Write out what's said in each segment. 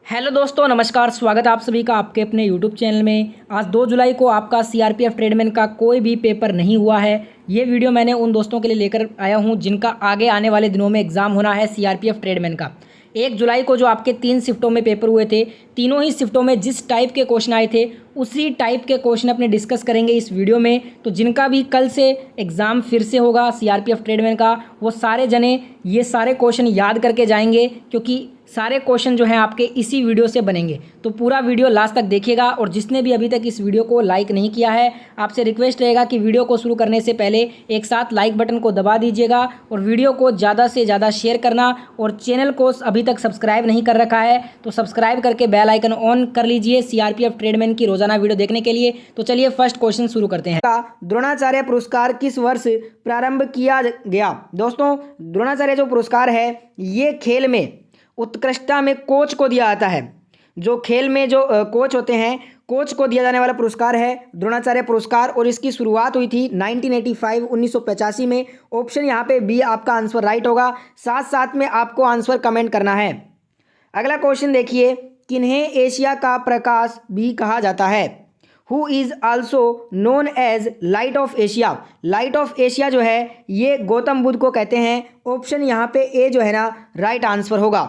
Hello दोस्तों, नमस्कार। स्वागत है आप सभी का आपके अपने यूट्यूब चैनल में। आज 2 जुलाई को आपका सीआरपीएफ ट्रेडमैन का कोई भी पेपर नहीं हुआ है। ये वीडियो मैंने उन दोस्तों के लिए लेकर आया हूं जिनका आगे आने वाले दिनों में एग्ज़ाम होना है सीआरपीएफ ट्रेडमैन का। 1 जुलाई को जो आपके 3 शिफ्टों में पेपर हुए थे, तीनों ही शिफ्टों में जिस टाइप के क्वेश्चन आए थे उसी टाइप के क्वेश्चन अपने डिस्कस करेंगे इस वीडियो में। तो जिनका भी कल से एग्ज़ाम फिर से होगा सीआरपीएफ ट्रेडमैन का, वो सारे जने ये सारे क्वेश्चन याद करके जाएंगे, क्योंकि सारे क्वेश्चन जो हैं आपके इसी वीडियो से बनेंगे। तो पूरा वीडियो लास्ट तक देखिएगा। और जिसने भी अभी तक इस वीडियो को लाइक नहीं किया है, आपसे रिक्वेस्ट रहेगा कि वीडियो को शुरू करने से पहले एक साथ लाइक बटन को दबा दीजिएगा और वीडियो को ज़्यादा से ज़्यादा शेयर करना। और चैनल को अभी तक सब्सक्राइब नहीं कर रखा है तो सब्सक्राइब करके बेल आइकन ऑन कर लीजिए सीआरपीएफ ट्रेडमैन की रोजाना वीडियो देखने के लिए। तो चलिए फर्स्ट क्वेश्चन शुरू करते हैं। द्रोणाचार्य पुरस्कार किस वर्ष प्रारंभ किया गया? दोस्तों, द्रोणाचार्य जो पुरस्कार है ये खेल में उत्कृष्टता में कोच को दिया जाता है। जो खेल में जो कोच होते हैं, कोच को दिया जाने वाला पुरस्कार है द्रोणाचार्य पुरस्कार। और इसकी शुरुआत हुई थी 1985 में। ऑप्शन यहाँ पे बी आपका आंसर राइट होगा। साथ साथ में आपको आंसर कमेंट करना है। अगला क्वेश्चन देखिए, किन्हें एशिया का प्रकाश भी कहा जाता है? Who is also known as light of Asia? Light of Asia जो है ये गौतम बुद्ध को कहते हैं। ऑप्शन यहाँ पे ए जो है ना राइट आंसर होगा।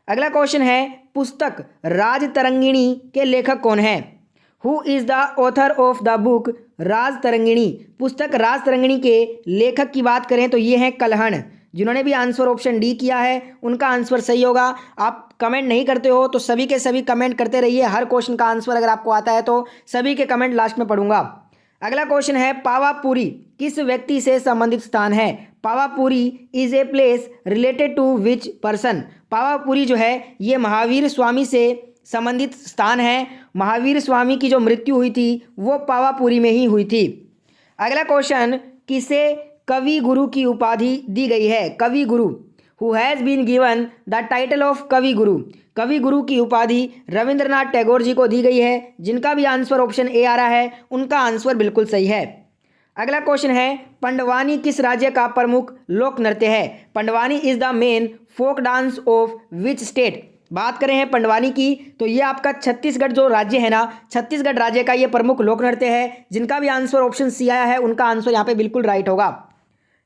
अगला क्वेश्चन है, पुस्तक राज तरंगिणी के लेखक कौन है? Who is the author of the book Rajatarangini? पुस्तक राज तरंगिणी के लेखक की बात करें तो ये हैं कल्हण। जिन्होंने भी आंसर ऑप्शन डी किया है उनका आंसर सही होगा। आप कमेंट नहीं करते हो तो सभी के सभी कमेंट करते रहिए। हर क्वेश्चन का आंसर अगर आपको आता है तो सभी के कमेंट लास्ट में पढ़ूंगा। अगला क्वेश्चन है, पावापुरी किस व्यक्ति से संबंधित स्थान है? Pawapuri is a place related to which person? Pawapuri जो है ये महावीर स्वामी से संबंधित स्थान है। महावीर स्वामी की जो मृत्यु हुई थी वो पावापुरी में ही हुई थी। अगला क्वेश्चन, किसे कवि गुरु की उपाधि दी गई है? Kavi Guru, who has been given the title of Kavi Guru? कवि गुरु की उपाधि रविंद्रनाथ टैगोर जी को दी गई है। जिनका भी आंसर ऑप्शन ए आ रहा है उनका आंसर बिल्कुल सही है। अगला क्वेश्चन है, पंडवानी किस राज्य का प्रमुख लोक नृत्य है? Pandavani is the main folk dance of which state? बात करें हैं पंडवानी की तो ये आपका छत्तीसगढ़ जो राज्य है ना, छत्तीसगढ़ राज्य का ये प्रमुख लोक नृत्य है। जिनका भी आंसर ऑप्शन सी आया है उनका आंसर यहाँ पे बिल्कुल राइट होगा।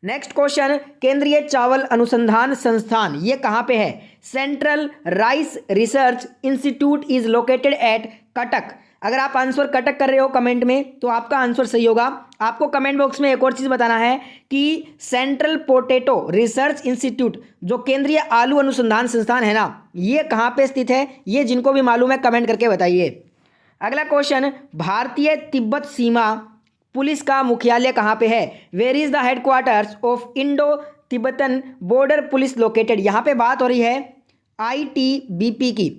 नेक्स्ट क्वेश्चन, केंद्रीय चावल अनुसंधान संस्थान ये कहाँ पे है? Central rice research institute is located at Cuttack. अगर आप आंसर कटक कर रहे हो कमेंट में तो आपका आंसर सही होगा। आपको कमेंट बॉक्स में एक और चीज़ बताना है कि सेंट्रल पोटैटो रिसर्च इंस्टीट्यूट जो केंद्रीय आलू अनुसंधान संस्थान है ना, ये कहाँ पे स्थित है? ये जिनको भी मालूम है कमेंट करके बताइए। अगला क्वेश्चन, भारतीय तिब्बत सीमा पुलिस का मुख्यालय कहाँ पे है? Where is the headquarters of Indo Tibetan border police located? यहाँ पे बात हो रही है आईटीबीपी की।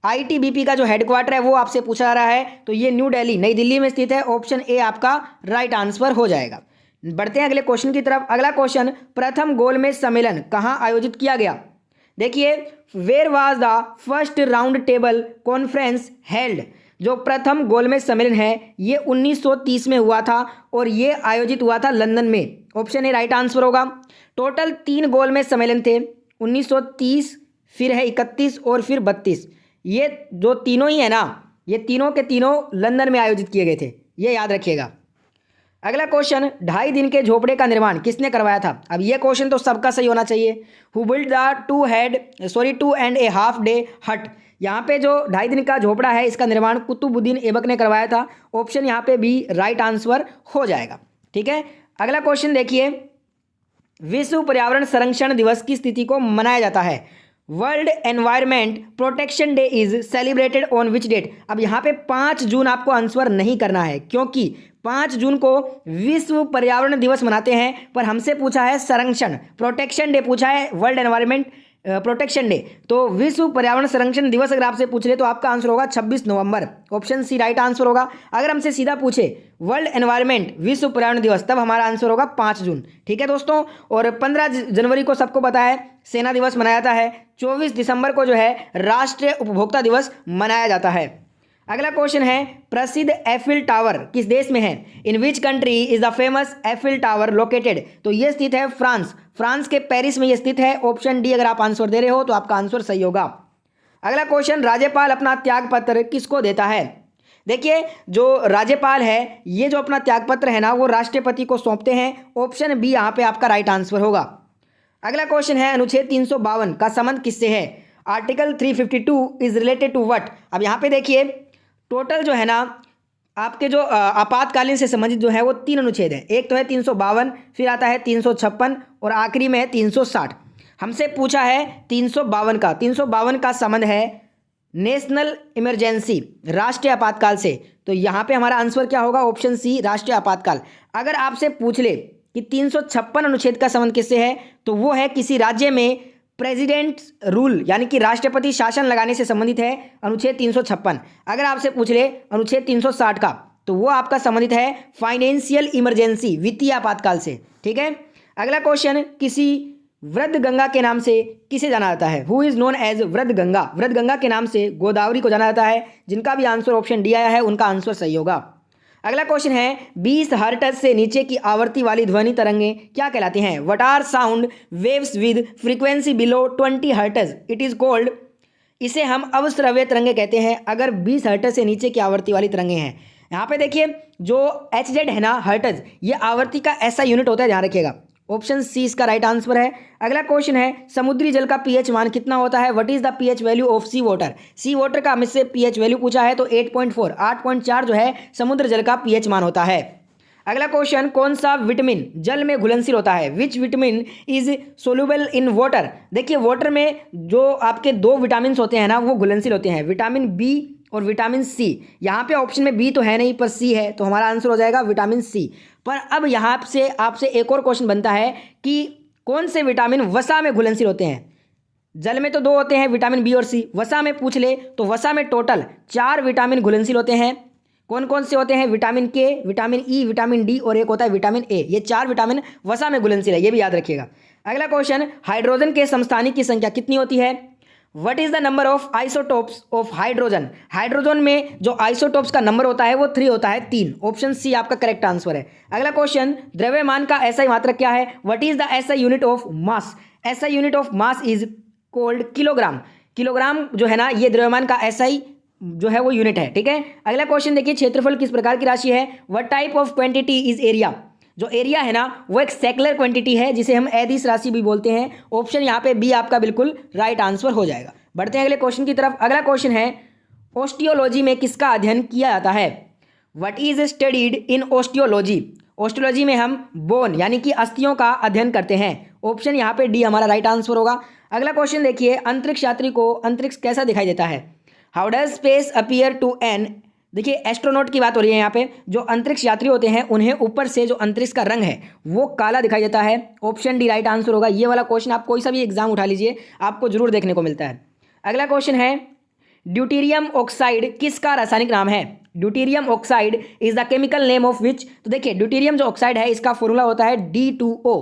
आईटीबीपी का जो हेडक्वार्टर है वो आपसे पूछा जा रहा है तो ये न्यू दिल्ली, नई दिल्ली में स्थित है। ऑप्शन ए आपका राइट आंसर हो जाएगा। बढ़ते हैं अगले क्वेश्चन की तरफ। अगला क्वेश्चन, प्रथम गोलमेज सम्मेलन कहाँ आयोजित किया गया? देखिए, where was the first round table conference held? जो प्रथम गोलमेज सम्मेलन है ये 1930 में हुआ था और ये आयोजित हुआ था लंदन में। ऑप्शन ए राइट आंसर होगा। टोटल 3 गोलमेज सम्मेलन थे, 1930, फिर है 31 और फिर 32। ये जो तीनों ही है ना, ये तीनों के तीनों लंदन में आयोजित किए गए थे, ये याद रखिएगा। अगला क्वेश्चन, 2.5 दिन के झोपड़े का निर्माण किसने करवाया था? अब ये क्वेश्चन तो सबका सही होना चाहिए। हु बिल्ड द 2.5 डे हट? यहाँ पे जो 2.5 दिन का झोपड़ा है इसका निर्माण कुतुबुद्दीन ऐबक ने करवाया था। ऑप्शन यहाँ पे भी राइट आंसर हो जाएगा। ठीक है, अगला क्वेश्चन देखिए, विश्व पर्यावरण संरक्षण दिवस की तिथि को मनाया जाता है? World environment protection day is celebrated on which date? अब यहाँ पे 5 जून आपको आंसर नहीं करना है क्योंकि 5 जून को विश्व पर्यावरण दिवस मनाते हैं, पर हमसे पूछा है संरक्षण, प्रोटेक्शन डे पूछा है, वर्ल्ड एनवायरमेंट प्रोटेक्शन डे। तो विश्व पर्यावरण संरक्षण दिवस अगर आपसे पूछ ले तो आपका आंसर होगा 26 नवंबर। ऑप्शन सी राइट आंसर होगा। अगर हमसे सीधा पूछे वर्ल्ड एनवायरमेंट विश्व पर्यावरण दिवस, तब हमारा आंसर होगा 5 जून। ठीक है दोस्तों, और 15 जनवरी को सबको पता है सेना दिवस मनाया जाता है। 24 दिसंबर को जो है राष्ट्रीय उपभोक्ता दिवस मनाया जाता है। अगला क्वेश्चन है, प्रसिद्ध एफिल टावर किस देश में है? In which country is the famous Eiffel tower located? तो ये स्थित है फ्रांस के पेरिस में ये स्थित है। ऑप्शन डी अगर आप आंसर दे रहे हो तो आपका आंसर सही होगा। अगला क्वेश्चन, राज्यपाल अपना त्याग पत्र किसको देता है? देखिए जो राज्यपाल है ये जो अपना त्याग पत्र है ना वो राष्ट्रपति को सौंपते हैं। ऑप्शन बी यहाँ पे आपका राइट आंसर होगा। अगला क्वेश्चन है, अनुच्छेद 352 का संबंध किससे है? Article 352 is related to what? अब यहाँ पे देखिए टोटल जो है ना आपके जो आपातकालीन से संबंधित जो है वो 3 अनुच्छेद है। एक तो है 352, फिर आता है 356 और आखिरी में है 360। हमसे पूछा है 352 का। 352 का संबंध है नेशनल इमरजेंसी, राष्ट्रीय आपातकाल से। तो यहाँ पे हमारा आंसर क्या होगा? ऑप्शन सी, राष्ट्रीय आपातकाल। अगर आपसे पूछ ले कि 356 अनुच्छेद का संबंध किससे है, तो वो है किसी राज्य में प्रेसिडेंट रूल यानी कि राष्ट्रपति शासन लगाने से संबंधित है अनुच्छेद 356। अगर आपसे पूछ ले अनुच्छेद 360 का, तो वो आपका संबंधित है फाइनेंशियल इमरजेंसी, वित्तीय आपातकाल से। ठीक है। अगला क्वेश्चन, किसी वृद्ध गंगा के नाम से किसे जाना जाता है? हु इज नोन एज वृद्ध गंगा? वृद्ध गंगा के नाम से गोदावरी को जाना जाता है। जिनका भी आंसर ऑप्शन डी आया है उनका आंसर सही होगा। अगला क्वेश्चन है, 20 हर्ट्ज से नीचे की आवृत्ति वाली ध्वनि तरंगे क्या कहलाती हैं? What are sound waves with frequency below 20 hertz? It is called, इसे हम अवश्रव्य तरंगे कहते हैं अगर 20 हर्ट्ज से नीचे की आवृत्ति वाली तरंगे हैं। यहाँ पे देखिए जो HZ है ना, हर्ट्ज, ये आवृत्ति का ऐसा यूनिट होता है, ध्यान रखिएगा। ऑप्शन सी इसका राइट आंसर है। अगला क्वेश्चन है, समुद्री जल का पीएच मान कितना होता है? What is the pH value of sea water? Sea water का हमसे पीएच वैल्यू पूछा है तो 8.4, 8.4 जो है समुद्र जल का पीएच मान होता है। अगला क्वेश्चन, कौन सा विटामिन जल में घुलनशील होता है? Which vitamin is soluble in water? देखिए वाटर में जो आपके 2 विटामिन होते हैं ना वो घुलनशील होते हैं, विटामिन बी और विटामिन सी। यहाँ पे ऑप्शन में बी तो है नहीं पर सी है, तो हमारा आंसर हो जाएगा विटामिन सी। पर अब यहाँ से आपसे एक और क्वेश्चन बनता है कि कौन से विटामिन वसा में घुलनशील होते हैं? जल में तो 2 होते हैं, विटामिन बी और सी। वसा में पूछ ले तो वसा में टोटल 4 विटामिन घुलनशील होते हैं। कौन कौन से होते हैं? विटामिन के, विटामिन ई, विटामिन डी और एक होता है विटामिन ए। ये 4 विटामिन वसा में घुलनशील है, ये भी याद रखिएगा। अगला क्वेश्चन, हाइड्रोजन के समस्थानिक की संख्या कितनी होती है? What is the number of isotopes of hydrogen? Hydrogen में जो आइसोटोप्स का नंबर होता है वो 3 होता है, 3। ऑप्शन सी आपका करेक्ट आंसर है। अगला क्वेश्चन, द्रव्यमान का SI मात्रक क्या है? What is the SI unit of mass? SI unit of mass is cold kilogram. Kilogram जो है ना ये द्रव्यमान का SI जो है वो यूनिट है। ठीक है। अगला क्वेश्चन देखिए, क्षेत्रफल किस प्रकार की राशि है? What type of quantity is area? जो एरिया है ना वो एक सेकुलर क्वांटिटी है जिसे हम अदिश राशि भी बोलते हैं। ऑप्शन यहाँ पे बी आपका बिल्कुल राइट आंसर हो जाएगा। बढ़ते हैं अगले क्वेश्चन की तरफ। अगला क्वेश्चन है, ऑस्टियोलॉजी में किसका अध्ययन किया जाता है? What is studied in osteology? Osteology में हम बोन यानी कि अस्थियों का अध्ययन करते हैं। ऑप्शन यहाँ पे डी हमारा राइट आंसर होगा। अगला क्वेश्चन देखिए, अंतरिक्ष यात्री को अंतरिक्ष कैसा दिखाई देता है? How does space appear to an? देखिए एस्ट्रोनॉट की बात हो रही है यहाँ पे। जो अंतरिक्ष यात्री होते हैं उन्हें ऊपर से जो अंतरिक्ष का रंग है वो काला दिखाई देता है। ऑप्शन डी राइट आंसर होगा। ये वाला क्वेश्चन आप कोई सा भी एग्जाम उठा लीजिए आपको जरूर देखने को मिलता है। अगला क्वेश्चन है, ड्यूटेरियम ऑक्साइड किसका रासायनिक नाम है? Deuterium oxide is the chemical name of which? तो देखिए ड्यूटेरियम जो ऑक्साइड है इसका फॉर्मूला होता है D2O।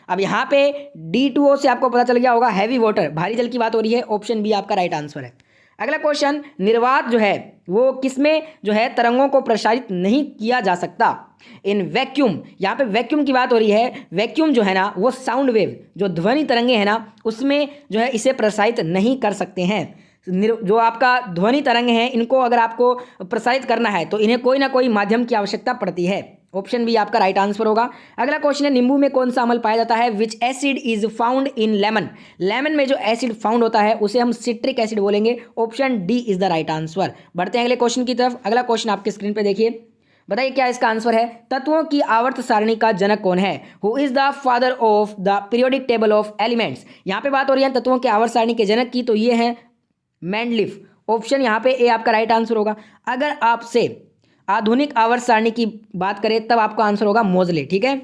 अब यहाँ पे D2O से आपको पता चल गया होगा हैवी वाटर, भारी जल की बात हो रही है। ऑप्शन बी आपका राइट आंसर है। अगला क्वेश्चन, निर्वात जो है वो किसमें जो है तरंगों को प्रसारित नहीं किया जा सकता? In vacuum. यहाँ पे वैक्यूम की बात हो रही है। वैक्यूम जो है ना वो साउंड वेव जो ध्वनि तरंगे हैं ना उसमें जो है इसे प्रसारित नहीं कर सकते हैं। जो आपका ध्वनि तरंग हैं इनको अगर आपको प्रसारित करना है तो इन्हें कोई ना कोई माध्यम की आवश्यकता पड़ती है। ऑप्शन बी आपका राइट आंसर होगा। अगला क्वेश्चन है, नींबू में कौन सा अम्ल पाया जाता है? विच acid is found in lemon? Lemon में जो एसिड फाउंड होता है उसे हम सिट्रिक एसिड बोलेंगे। Option D is the right answer. बढ़ते हैं अगले क्वेश्चन की तरफ। अगला क्वेश्चन आपके स्क्रीन पे देखिए, बताइए क्या इसका आंसर है? तत्वों की आवर्त सारणी का जनक कौन है? Who is the father of the periodic table of elements? यहाँ पे बात हो रही है तत्वों के आवर्त सारणी के जनक की, तो ये है मेंडलीफ। ऑप्शन यहाँ पे ए आपका राइट आंसर होगा। अगर आपसे आधुनिक आवर्त सारणी की बात करें तब आपका आंसर होगा मोजले। ठीक है।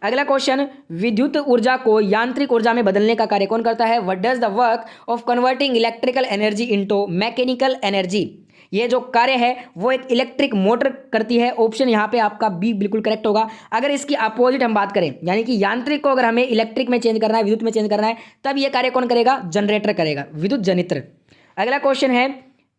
अगला क्वेश्चन, विद्युत ऊर्जा को यांत्रिक ऊर्जा में बदलने का कार्य कौन करता है? What does the work of converting electrical energy into mechanical energy? ये जो कार्य है वो एक इलेक्ट्रिक मोटर करती है। ऑप्शन यहाँ पे आपका बी बिल्कुल करेक्ट होगा। अगर इसकी अपोजिट हम बात करें यानी कि यांत्रिक को अगर हमें इलेक्ट्रिक में चेंज करना है, विद्युत में चेंज करना है, तब ये कार्य कौन करेगा? जनरेटर करेगा, विद्युत जनित्र। अगला क्वेश्चन है,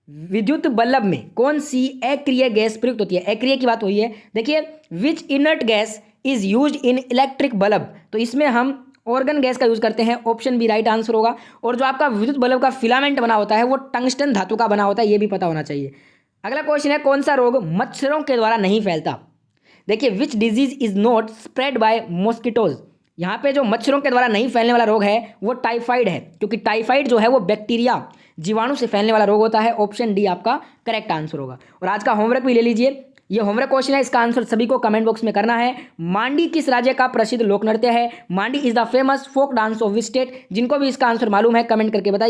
विद्युत बल्ब में कौन सी अक्रिय गैस प्रयुक्त होती है? अक्रिय की बात हुई है। देखिए which inert gas is used in electric bulb, तो इसमें हम ऑर्गन गैस का यूज़ करते हैं, ऑप्शन बी राइट आंसर होगा। और जो आपका विद्युत बल्ब का फिलामेंट बना होता है वो टंगस्टन धातु का बना होता है, ये भी पता होना चाहिए। अगला क्वेश्चन है, कौन सा रोग मच्छरों के द्वारा नहीं फैलता? देखिए, which disease is not spread by mosquitoes. यहाँ पे जो मच्छरों के द्वारा नहीं फैलने वाला रोग है वो टाइफाइड है, क्योंकि टाइफाइड जो है वो बैक्टीरिया जीवाणु से फैलने वाला रोग होता है। ऑप्शन डी आपका करेक्ट आंसर होगा। और आज का होमवर्क भी ले लीजिए, ये होमवर्क क्वेश्चन है, इसका आंसर सभी को कमेंट बॉक्स में करना है। मांडी किस राज्य का प्रसिद्ध लोक नृत्य है? Mandi is the famous folk dance of which state? जिनको भी इसका आंसर मालूम है कमेंट करके बताइए।